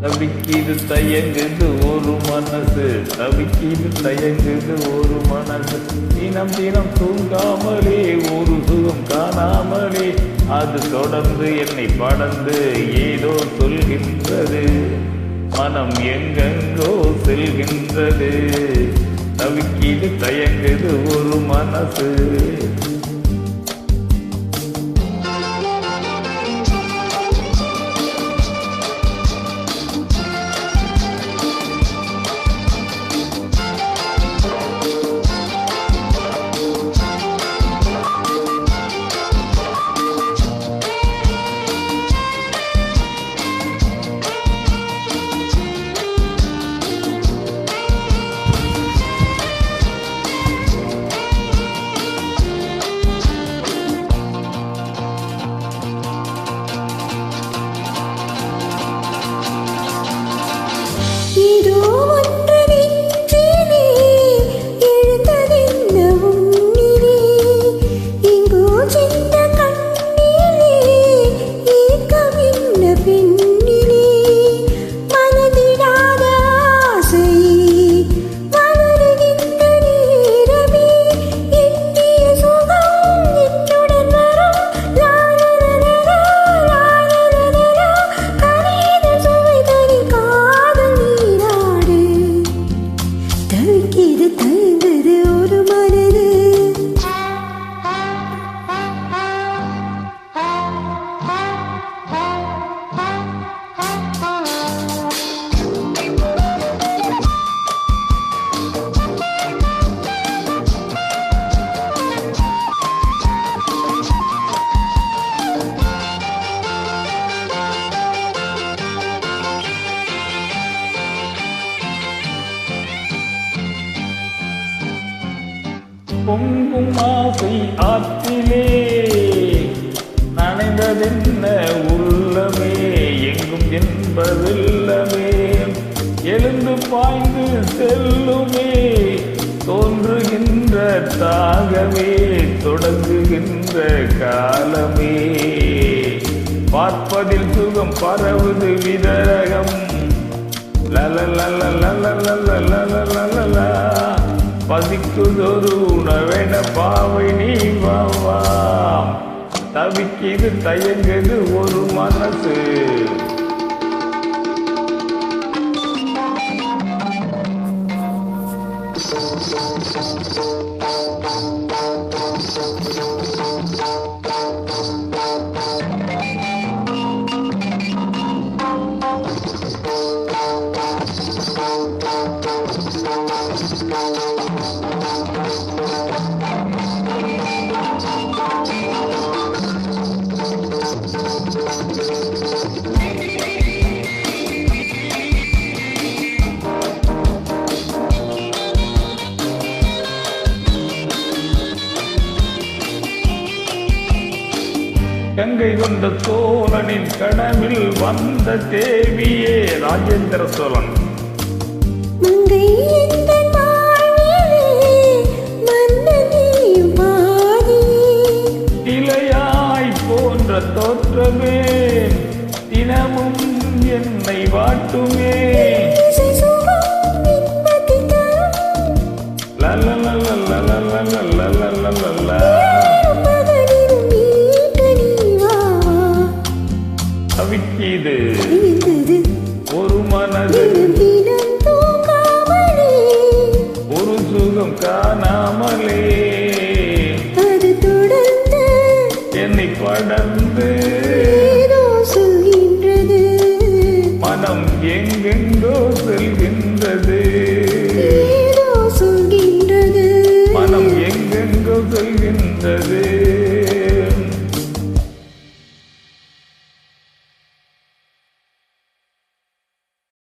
தவிக்கிது தயங்குது ஒரு மனசு, தவிக்கிது தயங்குது ஒரு மனசு. தினம் தினம் தூங்காமலே ஒரு சுகம் காணாமலே அது தொடர்ந்து என்னை படர்ந்து ஏதோ சொல்கின்றது. மனம் எங்கெங்கோ செல்கின்றது. தவிக்கிது தயங்குது ஒரு மனசு. பொங்கும் ஆசை ஆற்றிலே நனைந்ததென்ன உள்ளமே, எங்கும் என்பதில்லமே எழுந்து பாய்ந்து செல்லுமே. தோன்றுகின்ற தாகமே தொடங்குகின்ற காலமே. பார்ப்பதில் சுகம் பரவுது விதரகம். லலலலலலலலலலலலலலா பசிக்குதொரு உணவென பாவை நீ வாவா. தவிக்கிது தயங்குது ஒரு மனசு. கங்கை கொண்ட சோழனின் கனவில் வந்த தேவியே ராஜேந்திர சோழன்.